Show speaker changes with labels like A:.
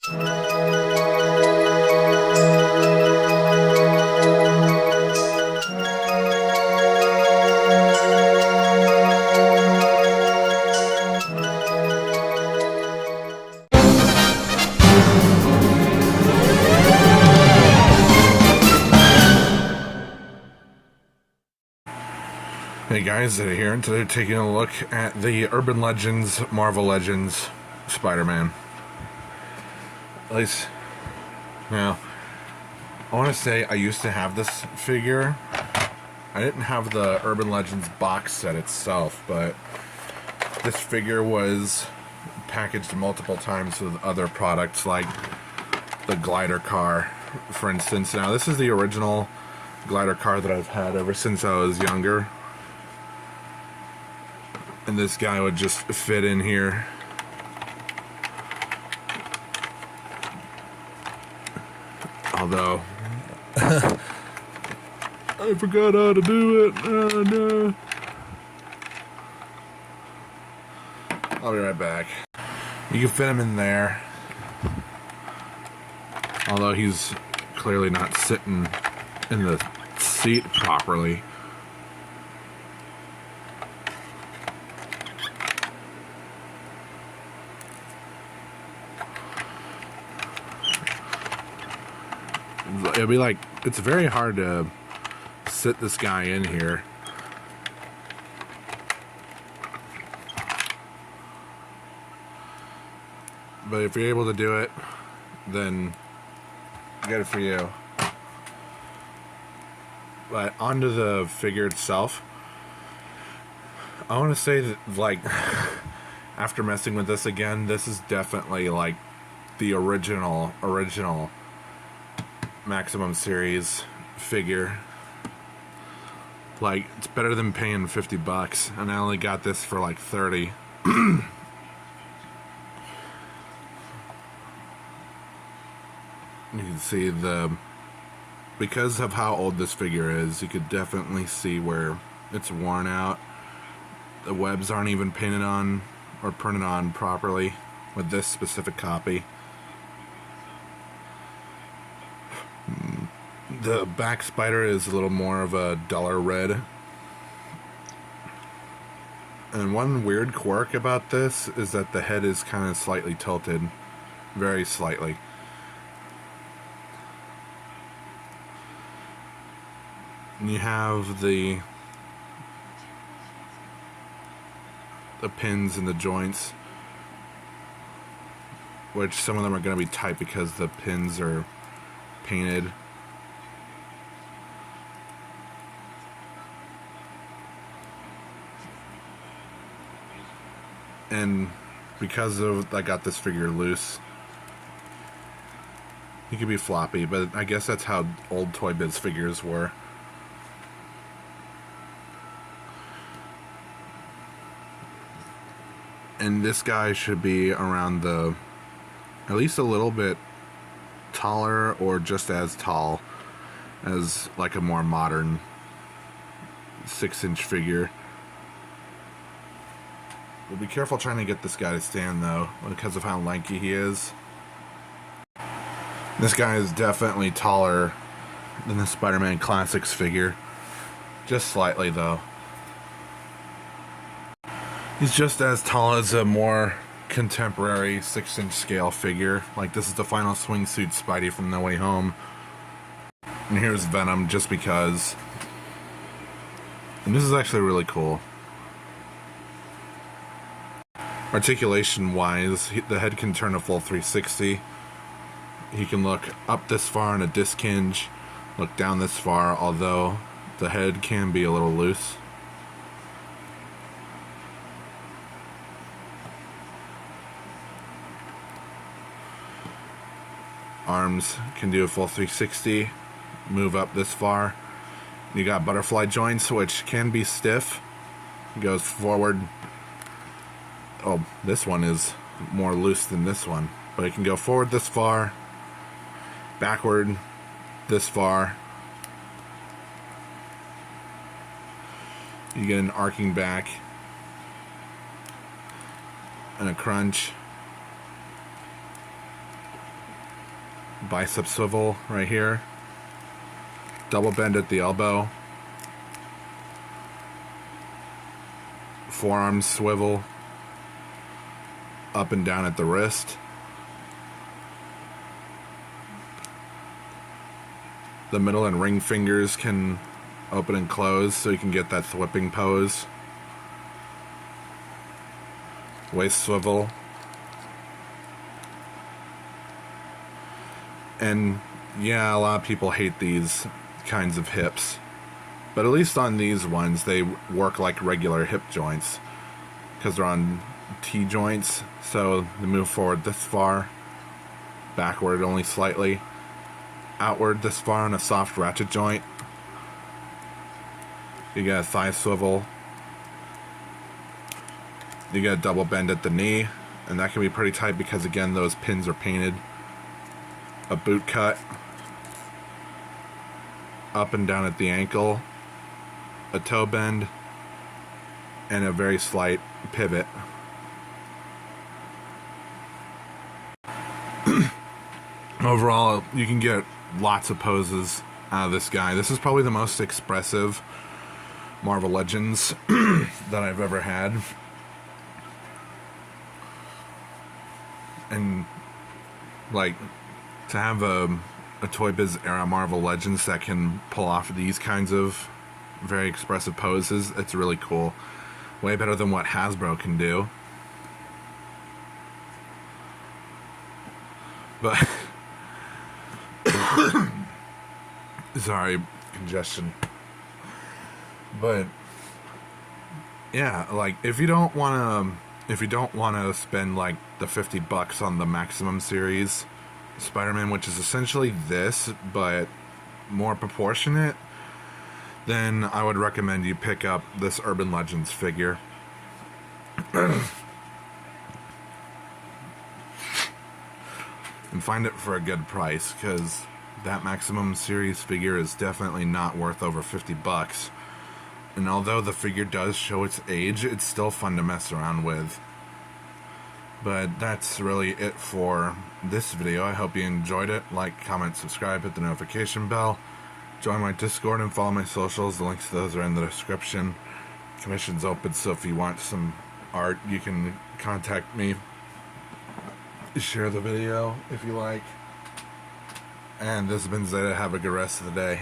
A: Hey guys, Eddie here, and today we're taking a look at the Urban Legends, Marvel Legends Spider-Man. At least, now, I want to say I used to have this figure. I didn't have the Urban Legends box set itself, but this figure was packaged multiple times with other products like the glider car, for instance. Now, this is the original glider car that I've had ever since I was younger. And this guy would just fit in here. Although, I forgot how to do it. Oh, no. I'll be right back. You can fit him in there. Although he's clearly not sitting in the seat properly. It'll be like, it's very hard to sit this guy in here. But if you're able to do it, then good for you. But onto the figure itself, I want to say that, like, after messing with this again, this is definitely like the original Maximum Series figure. Like, it's better than paying $50, and I only got this for like 30. You can see because of how old this figure is, you could definitely see where it's worn out. The webs aren't even painted on or printed on properly with this specific copy. The back spider is a little more of a duller red. And one weird quirk about this is that the head is kind of slightly tilted. Very slightly. And you have the pins and the joints, which some of them are going to be tight because the pins are painted. And because of I got this figure loose, he could be floppy, but I guess that's how old Toy Biz figures were. And this guy should be around at least a little bit taller or just as tall as like a more modern 6-inch figure. But be careful trying to get this guy to stand though, because of how lanky he is. This guy is definitely taller than the Spider-Man Classics figure. Just slightly though. He's just as tall as a more contemporary 6-inch scale figure. Like, this is the final swingsuit Spidey from No Way Home. And here's Venom just because. And this is actually really cool. Articulation wise, the head can turn a full 360. He can look up this far in a disc hinge, look down this far, although the head can be a little loose. Arms can do a full 360, move up this far. You got butterfly joints, which can be stiff. It goes forward. Oh, this one is more loose than this one, but it can go forward this far, backward this far. You get an arcing back and a crunch. bicep swivel right here, double bend at the elbow, forearm swivel up and down at the wrist, the middle and ring fingers can open and close so you can get that whipping pose, waist swivel, and yeah, a lot of people hate these kinds of hips, but at least on these ones they work like regular hip joints because they're on T joints, so they move forward this far, backward only slightly, outward this far on a soft ratchet joint. You get a thigh swivel, you get a double bend at the knee, and that can be pretty tight because again those pins are painted. A boot cut up and down at the ankle, a toe bend, and a very slight pivot. Overall, you can get lots of poses out of this guy. This is probably the most expressive Marvel Legends that I've ever had. And like, to have a Toy Biz era Marvel Legends that can pull off these kinds of very expressive poses, it's really cool. Way better than what Hasbro can do. But sorry, congestion. But yeah, like if you don't want to spend like the $50 on the Maximum series Spider-Man, which is essentially this but more proportionate, then I would recommend you pick up this Urban Legends figure. And find it for a good price, because that Maximum series figure is definitely not worth over $50. And although the figure does show its age, it's still fun to mess around with. But that's really it for this video. I hope you enjoyed it. Like, comment, subscribe, hit the notification bell. Join my Discord and follow my socials. The links to those are in the description. Commission's open, so if you want some art, you can contact me. Share the video if you like. And this has been Zeta. Have a good rest of the day.